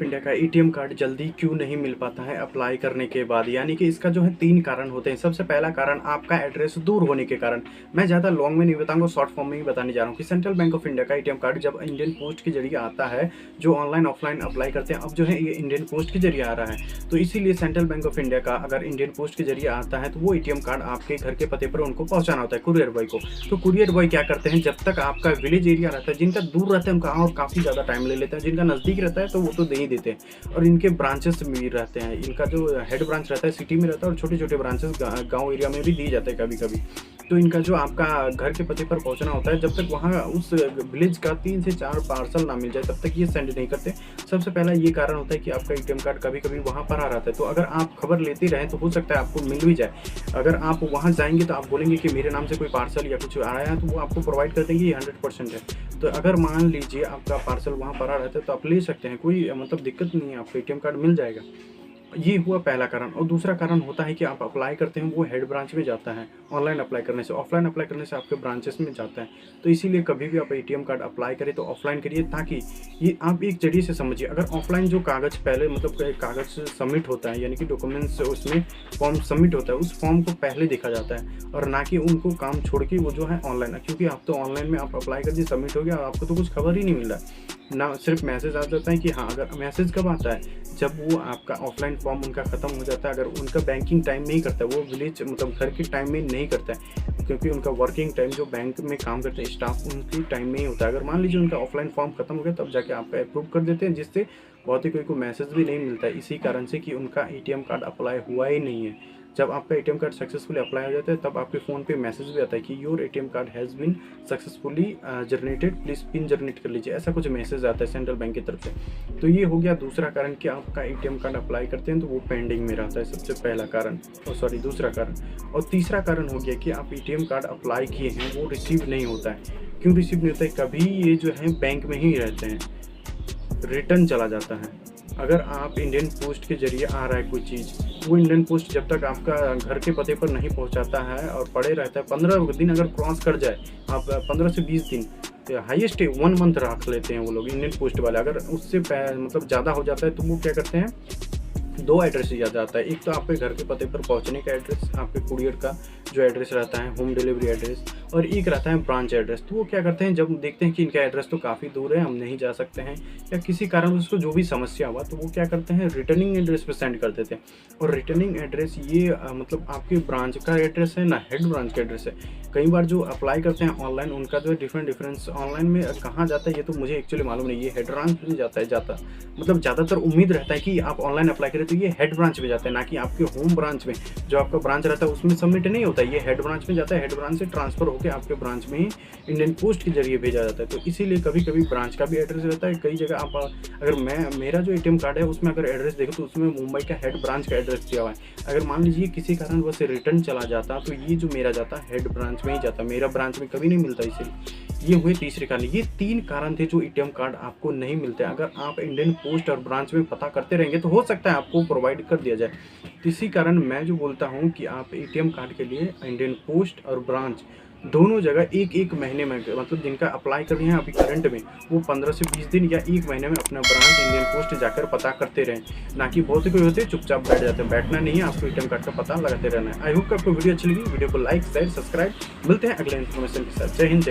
Of India का ATM card जल्दी क्यों नहीं मिल पाता है अप्लाई करने के बाद, यानी कि इसका जो है 3 कारण होते हैं। सबसे पहला कारण आपका एड्रेस दूर होने के कारण। मैं ज़्यादा लॉन्ग में नहीं बताऊंगा, शॉर्ट फॉर्म में ही बताने जा रहा हूँ कि सेंट्रल बैंक ऑफ इंडिया का एटीएम कार्ड जब इंडियन पोस्ट के जरिए आता है, जो ऑनलाइन ऑफलाइन अप्लाई करते हैं, अब जो है ये इंडियन पोस्ट के जरिए आ रहा है। तो इसीलिए सेंट्रल बैंक ऑफ इंडिया का अगर इंडियन पोस्ट के जरिए आता है तो वो एटीएम कार्ड आपके घर के पते पर उनको पहुँचाना होता है, कुरियर बॉय को। तो कुरियर बॉय क्या करते हैं, जब तक आपका विलेज एरिया रहता है, जिनका दूर रहता है उनका और काफ़ी ज़्यादा टाइम ले लेते हैं, जिनका नज़दीक रहता है तो वो तो दे ही देते हैं। और इनके ब्रांचेस भी रहते हैं, इनका जो हेड ब्रांच रहता है सिटी में रहता है और छोटे छोटे ब्रांचेस गांव एरिया में भी दिए जाते हैं कभी कभी। तो इनका जो आपका घर के पते पर पहुंचना होता है, जब तक वहाँ उस विलेज का 3 से 4 पार्सल ना मिल जाए तब तक ये सेंड नहीं करते। सबसे पहला ये कारण होता है कि आपका एटीएम कार्ड कभी कभी वहाँ पर आ रहता है, तो अगर आप खबर लेते रहें तो हो सकता है आपको मिल भी जाए। अगर आप वहाँ जाएंगे तो आप बोलेंगे कि मेरे नाम से कोई पार्सल या कुछ आया है, तो वो आपको प्रोवाइड कर देंगे, ये 100% है। तो अगर मान लीजिए आपका पार्सल वहाँ पर आ रहता है तो आप ले सकते हैं, कोई मतलब दिक्कत नहीं है, आपको एटीएम कार्ड मिल जाएगा। ये हुआ पहला कारण। और दूसरा कारण होता है कि आप अप्लाई करते हैं वो हेड ब्रांच में जाता है, ऑनलाइन अप्लाई करने से। ऑफलाइन अप्लाई करने से आपके ब्रांचेस में जाता है। तो इसीलिए कभी भी आप एटीएम कार्ड अप्लाई करें तो ऑफलाइन करिए, ताकि ये आप एक जरिए से समझिए। अगर ऑफलाइन जो कागज़ पहले मतलब कागज़ सबमिट होता है, यानी कि डॉक्यूमेंट्स उसमें फॉर्म सबमिट होता है, उस फॉर्म को पहले देखा जाता है, और ना कि उनको काम छोड़ के वो जो है ऑनलाइन। क्योंकि आप तो ऑनलाइन में आप अप्लाई कर दिए, सबमिट हो गया, आपको तो कुछ खबर ही नहीं मिल रहा है ना। सिर्फ मैसेज आ जाता है कि हाँ, अगर मैसेज कब आता है, जब वो आपका ऑफलाइन फॉर्म उनका ख़त्म हो जाता है। अगर उनका बैंकिंग टाइम नहीं करता है, वो विलेज मतलब घर के टाइम में नहीं करता है, क्योंकि उनका वर्किंग टाइम जो बैंक में काम करते हैं स्टाफ, उनकी टाइम में ही होता है। अगर मान लीजिए उनका ऑफलाइन फॉर्म खत्म हो गया, तब जाके आपका अप्रूव कर देते हैं, जिससे बहुत ही कोई को मैसेज भी नहीं मिलता है, इसी कारण से कि उनका एटीएम कार्ड अप्लाई हुआ ही नहीं है। जब आपका एटीएम कार्ड सक्सेसफुली अप्लाई हो जाता है, तब आपके फ़ोन पे मैसेज भी आता है कि your ATM card has been successfully generated, please PIN generate कर लीजिए, ऐसा कुछ मैसेज आता है सेंट्रल बैंक की तरफ से। तो ये हो गया दूसरा कारण कि आपका एटीएम कार्ड अप्लाई करते हैं तो वो पेंडिंग में रहता है, सबसे पहला कारण, दूसरा कारण। और तीसरा कारण हो गया कि आप एटीएम कार्ड अप्लाई किए हैं वो रिसीव नहीं होता है। क्यों रिसीव नहीं होता है? कभी ये जो है बैंक में ही रहते हैं, रिटर्न चला जाता है। अगर आप इंडियन पोस्ट के जरिए आ रहा है कोई चीज़, वो इंडियन पोस्ट जब तक आपका घर के पते पर नहीं पहुंचाता है और पड़े रहता है, 15 दिन अगर क्रॉस कर जाए, आप 15 से 20 दिन, तो हाईएस्ट 1 मंथ रख लेते हैं वो लोग इंडियन पोस्ट वाले। अगर उससे मतलब ज़्यादा हो जाता है तो वो क्या करते हैं, 2 एड्रेस दिया जाता है। एक तो आपके घर के पते पर पहुंचने का एड्रेस, आपके कुरियर का जो एड्रेस रहता है, होम डिलीवरी एड्रेस, और एक रहता है ब्रांच एड्रेस। तो वो क्या करते हैं, जब देखते हैं कि इनका एड्रेस तो काफ़ी दूर है, हम नहीं जा सकते हैं, या किसी कारण उसको जो भी समस्या हुआ, तो वो क्या करते हैं, रिटर्निंग एड्रेस पे सेंड कर देते हैं। और रिटर्निंग एड्रेस ये मतलब आपके ब्रांच का एड्रेस है ना, हेड ब्रांच का एड्रेस है। कई बार जो अप्लाई करते हैं ऑनलाइन, उनका जो है डिफरेंस ऑनलाइन में कहाँ जाता है ये तो मुझे एक्चुअली मालूम नहीं। ये हेड ब्रांच में जाता मतलब ज़्यादातर उम्मीद रहता है कि आप ऑनलाइन अप्लाई करें तो ये हेड ब्रांच में जाता है, ना कि आपके होम ब्रांच में। जो आपका ब्रांच रहता है उसमें सबमिट नहीं होता है, ये हेड ब्रांच में जाता है। हेड ब्रांच से ट्रांसफर होकर आपके ब्रांच में ही इंडियन पोस्ट के जरिए भेजा जाता है। तो इसीलिए कभी कभी ब्रांच का भी एड्रेस रहता है। कई जगह आप अगर मेरा जो एटीएम कार्ड है उसमें अगर एड्रेस देखो तो उसमें मुंबई का हेड ब्रांच का एड्रेस दिया हुआ है। अगर मान लीजिए किसी कारण वैसे रिटर्न चला जाता तो ये जो मेरा जाता हेड ब्रांच में ही जाता, मेरा ब्रांच में कभी नहीं मिलता। इसीलिए ये हुए तीसरे कारण। ये 3 कारण थे जो एटीएम कार्ड आपको नहीं मिलते। अगर आप इंडियन पोस्ट और ब्रांच में पता करते रहेंगे तो हो सकता है आपको प्रोवाइड कर दिया जाए। तो इसी कारण मैं जो बोलता हूँ कि आप एटीएम कार्ड के लिए इंडियन पोस्ट और ब्रांच दोनों जगह एक महीने में, मतलब जिनका अप्लाई करनी है अभी करंट में, वो 15 से 20 दिन या 1 महीने में अपना ब्रांच इंडियन पोस्ट जाकर पता करते रहें। ना कि बहुत ही कोई होते हैं चुपचाप बैठ जाते हैं, बैठना नहीं है, आपको एटीएम कार्ड का पता लगाते रहना है। आई होप कि आपको वीडियो अच्छी लगी। वीडियो को लाइक शेयर सब्सक्राइब। मिलते हैं अगले इन्फॉर्मेशन के साथ। जय हिंद, जय भारत।